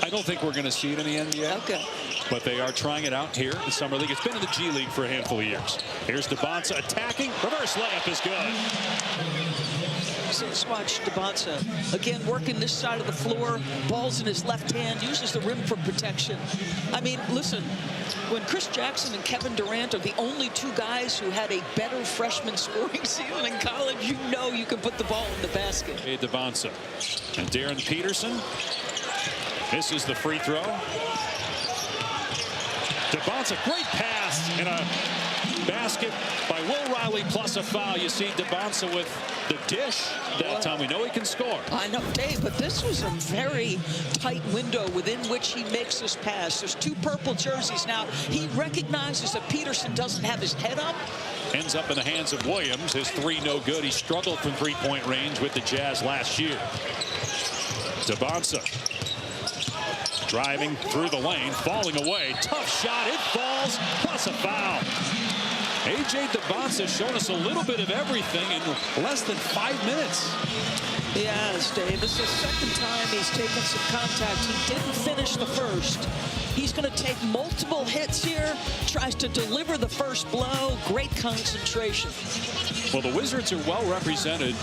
I don't think we're going to see it in the NBA. Okay. But they are trying it out here in Summer League. It's been in the G League for a handful of years. Here's Dybantsa attacking. Reverse layup is good. So let's watch Dybantsa again working this side of the floor. Ball's in his left hand, uses the rim for protection. I mean, listen, when Chris Jackson and Kevin Durant are the only two guys who had a better freshman scoring season in college, you know you can put the ball in the basket. AJ Dybantsa and Darryn Peterson. This is the free throw. Dybantsa, great pass and a basket by Will Riley plus a foul. You see Dybantsa with the dish that time. We know he can score. I know, Dave, but this was a very tight window within which he makes this pass. There's two purple jerseys now. He recognizes that Peterson doesn't have his head up. Ends up in the hands of Williams. His three no good. He struggled from three-point range with the Jazz last year. Dybantsa driving through the lane, falling away. Tough shot. It falls, plus a foul. AJ Dybantsa showing us a little bit of everything in less than 5 minutes. Yes, Dave. This is the second time he's taken some contact. He didn't finish the first. He's going to take multiple hits here. Tries to deliver the first blow. Great concentration. Well, the Wizards are well represented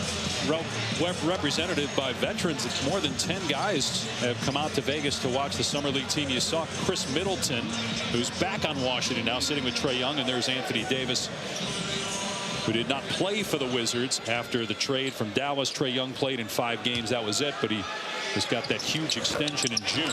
by veterans. It's more than 10 guys have come out to Vegas to watch the Summer League team. You saw Chris Middleton, who's back on Washington now, sitting with Trae Young, and there's Anthony Davis, who did not play for the Wizards after the trade from Dallas. Trae Young played in 5 games. That was it, but he has got that huge extension in June.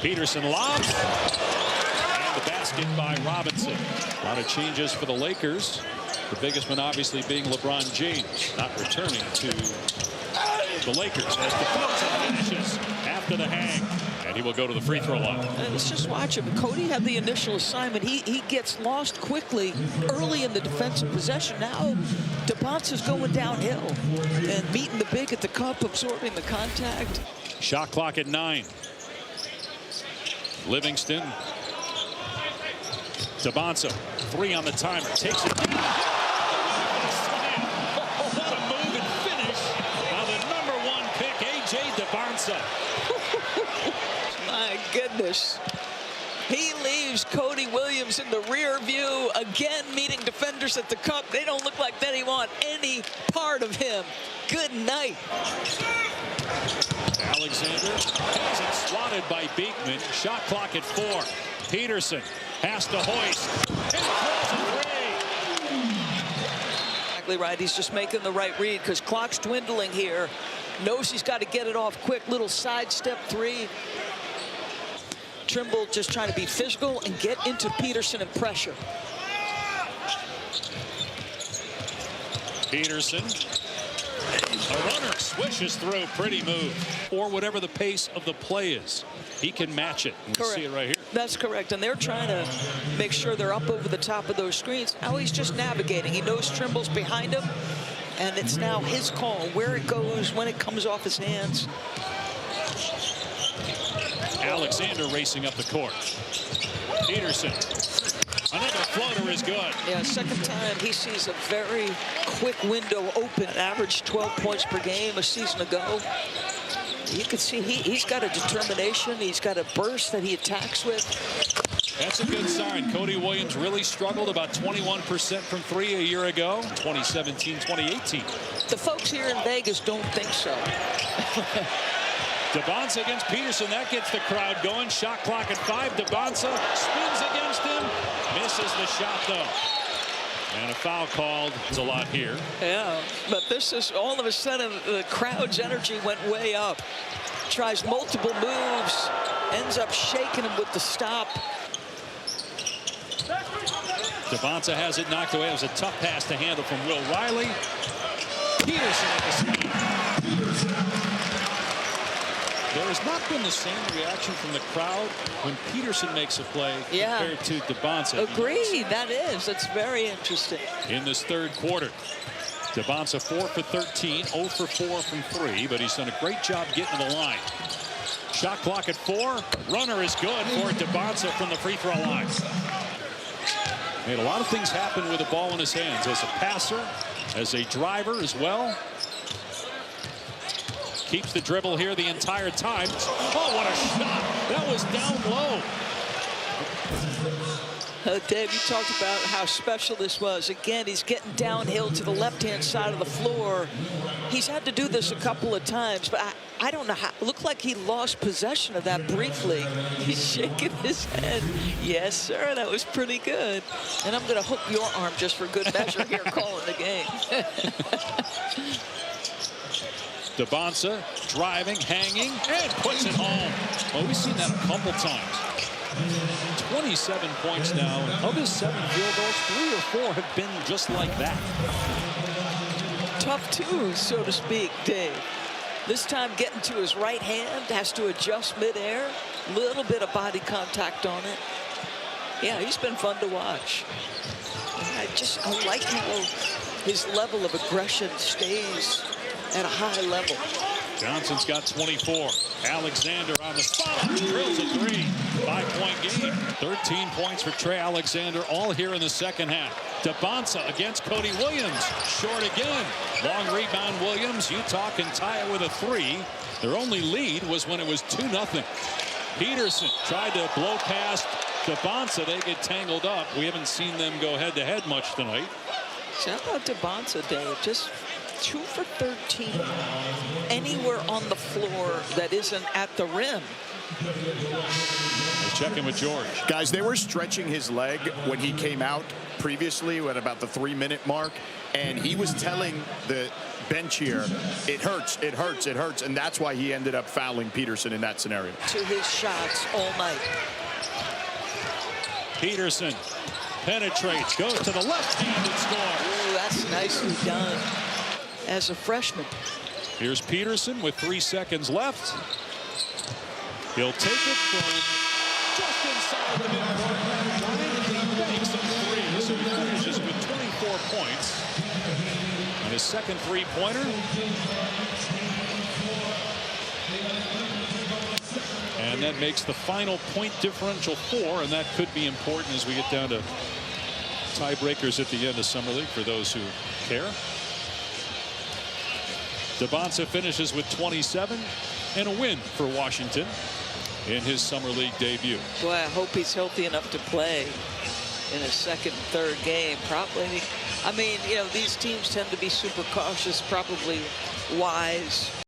Peterson lobs. And the basket by Robinson. A lot of changes for the Lakers. The biggest one obviously being LeBron James, not returning to the Lakers as Dybantsa finishes after the hang. And he will go to the free throw line. Let's just watch him. Cody had the initial assignment. He gets lost quickly early in the defensive possession. Now Dybantsa's going downhill and meeting the big at the cup, absorbing the contact. Shot clock at 9. Livingston. Dybantsa, 3 on the timer. Takes it down. What a move and finish by the #1 pick, AJ Dybantsa. My goodness. He leaves Cody Williams in the rear view. Again, meeting defenders at the cup. They don't look like they want any part of him. Good night. Alexander has it swatted by Beekman. Shot clock at 4. Peterson has to hoist. And throws a three. Exactly right. He's just making the right read because clock's dwindling here. Knows he's got to get it off quick. Little sidestep 3. Trimble just trying to be physical and get into Peterson and pressure. Peterson. A runner swishes through. Pretty move. Or whatever the pace of the play is. He can match it. You see it right here. That's correct. And they're trying to make sure they're up over the top of those screens. Now he's just navigating. He knows Trimble's behind him. And it's now his call where it goes, when it comes off his hands. Alexander racing up the court. Peterson. Another floater is good. Yeah, second time he sees a very quick window open. Averaged 12 points per game a season ago. You can see he's got a determination. He's got a burst that he attacks with. That's a good sign. Cody Williams really struggled, about 21% from 3 a year ago, 2017, 2018. The folks here in Vegas don't think so. Dybantsa against Peterson. That gets the crowd going. Shot clock at 5. Dybantsa spins against him. Misses the shot, though. And a foul called. It's a lot here. Yeah, but this is all of a sudden the crowd's energy went way up. Tries multiple moves. Ends up shaking him with the stop. Dybantsa has it knocked away. It was a tough pass to handle from Will Riley. Peterson at the screen. There has not been the same reaction from the crowd when Peterson makes a play compared to Dybantsa. Agreed, that is. It's very interesting. In this third quarter, Dybantsa 4 for 13, 0 for 4 from 3, but he's done a great job getting to the line. Shot clock at 4. Runner is good for Dybantsa from the free throw line. Made a lot of things happen with the ball in his hands as a passer, as a driver as well. keeps the dribble here the entire time. Oh, what a shot. That was down low. Dave, you talked about how special this was. Again, he's getting downhill to the left-hand side of the floor. He's had to do this a couple of times, but I don't know how. It looked like he lost possession of that briefly. He's shaking his head. Yes, sir, that was pretty good. And I'm going to hook your arm just for good measure here, calling the game. Dybantsa driving, hanging, and puts it home. Well, we've seen that a couple times. 27 points now. Of his 7 field goals, 3 or 4 have been just like that. Tough twos, so to speak, Dave. This time getting to his right hand, has to adjust midair. Little bit of body contact on it. Yeah, he's been fun to watch. I like how his level of aggression stays at a high level. Johnson's got 24. Alexander on the spot. Drills a 3. 5-point game. 13 points for Trey Alexander, all here in the second half. Dybantsa against Cody Williams. Short again. Long rebound Williams. Utah can tie it with a 3. Their only lead was when it was 2-0. Peterson tried to blow past Dybantsa. They get tangled up. We haven't seen them go head-to-head much tonight. So how about Dybantsa, Dave? Just 2 for 13 anywhere on the floor that isn't at the rim. We'll check in with George. Guys, they were stretching his leg when he came out previously at about the 3-minute mark, and he was telling the bench here, it hurts, it hurts, it hurts, and that's why he ended up fouling Peterson in that scenario. To his shots all night. Peterson penetrates, goes to the left-handed score. Ooh, that's nicely done. As a freshman. Here's Peterson with 3 seconds left. He'll take it from just inside the midcourt. He makes a 3, so he finishes with 24 points. And his second three-pointer. And that makes the final point differential 4, and that could be important as we get down to tiebreakers at the end of Summer League for those who care. Dybantsa finishes with 27 and a win for Washington in his Summer League debut. Boy, I hope he's healthy enough to play in a second and third game. Probably. I mean, you know, these teams tend to be super cautious, probably wise.